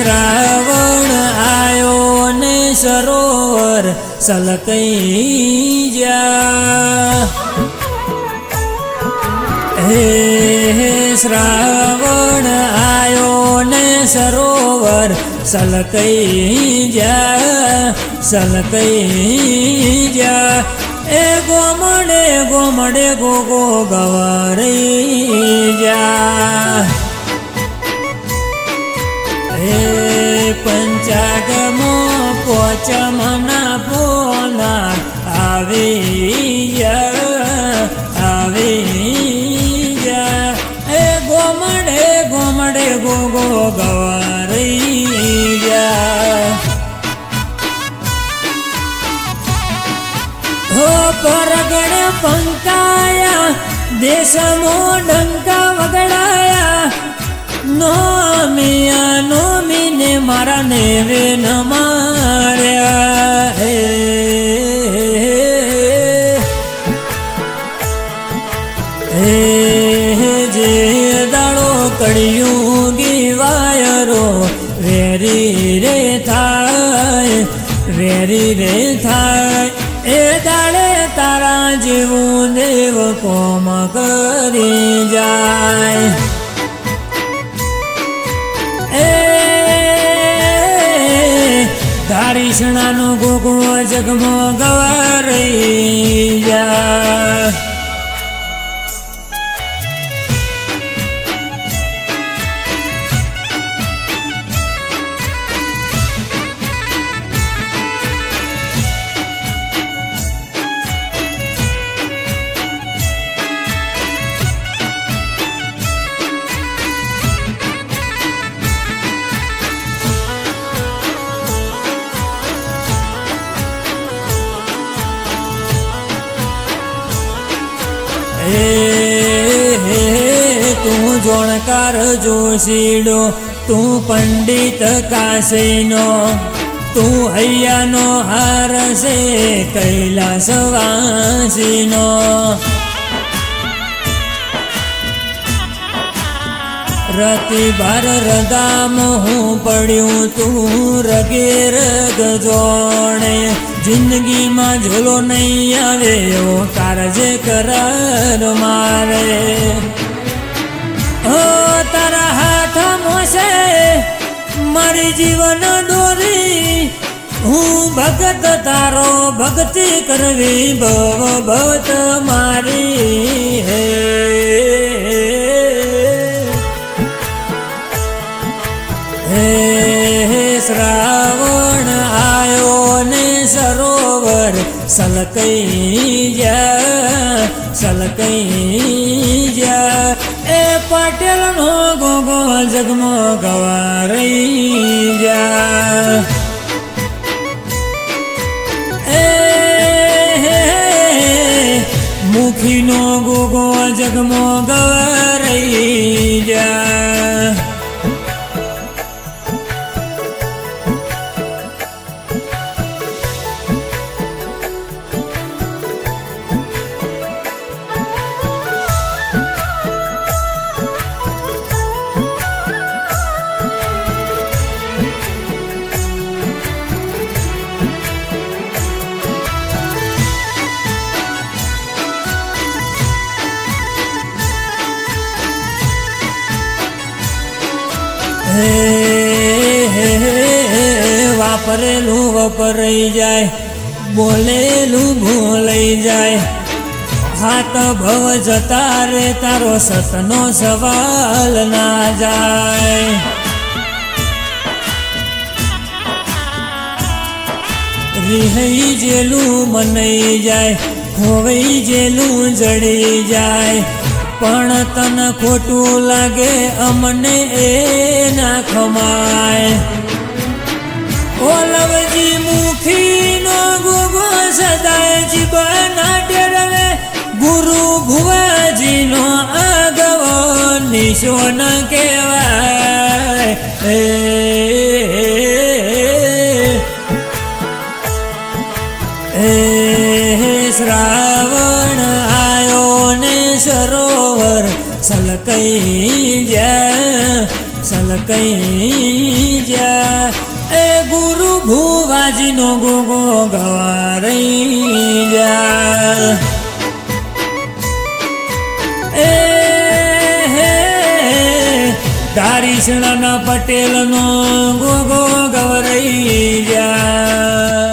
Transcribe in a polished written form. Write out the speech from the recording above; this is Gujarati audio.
શ્રાવણ આયો ને સરોવર સલકઈ જા હે શ્રાવણ આયો ને સરોવર સલકઈ જા એ ગોમડે ગોમડે ગોગો ગવારી જા હે પંચાગમો પોચમના પોના આવી જા એ ગોમડે ગોમડે ગોગો ગવારી જા હો પરગણે પંકાયા દેશમો ડંકા વગડાયા નોમીને મારા નેવે ન માર્યા હે જે દાડો કળિયુગી વાયરો વેરી રે થાય એ દાડે તારા જેવું દેવ કોમ કરી જાય ધારીસણાનો ગોગો જગમો ગવારી જા તું જોણકાર જોશીડો તું પંડિત કાશીનો તું હૈયાનો હાર છે કૈલાસવાસીનો રતિ બાર રગામ હું પડ્યું તું રગે રગ જોણે જિંદગીમાં ઝોલો નહીં આવે એવો કારજે કરાર મારે હો તારા હાથ મોસે મારી જીવન દોરી હું ભગત તારો ભક્તિ કરવી ભવ ભવત મારી હે શ્રાવણ આયો ને સરોવર સલકઈ જા એ પટેલનો ગોગો જગમો ગવારી જા એ મુખીનો ગોગો જગમો ગવારી જા વાપરેલું વપરાઈ જાય બોલેલું ભૂલાઈ જાય હાથ ભવ જતા રે તારો સતનો સવાલ ના જાય રિહઈ જેલું મનાઈ જાય ખોવાઈ જેલું જડી જાય પણ તન ખોટું લાગે અમને એ ના ખમાય ઓલવજી મુખીનો ગોગો સદાય જીવના ડેરવે ગુરુ ભુવાજીનો આગવો નિશો ન કહેવાય શ્રાવણ આયો ને સરોવર સલકઈ સલકઈ જા એ ગુરુ ભુવાજીનો ગોગો ગવારઈ જા એ દારીસણાના પટેલનો ગોગો ગવરઈ જા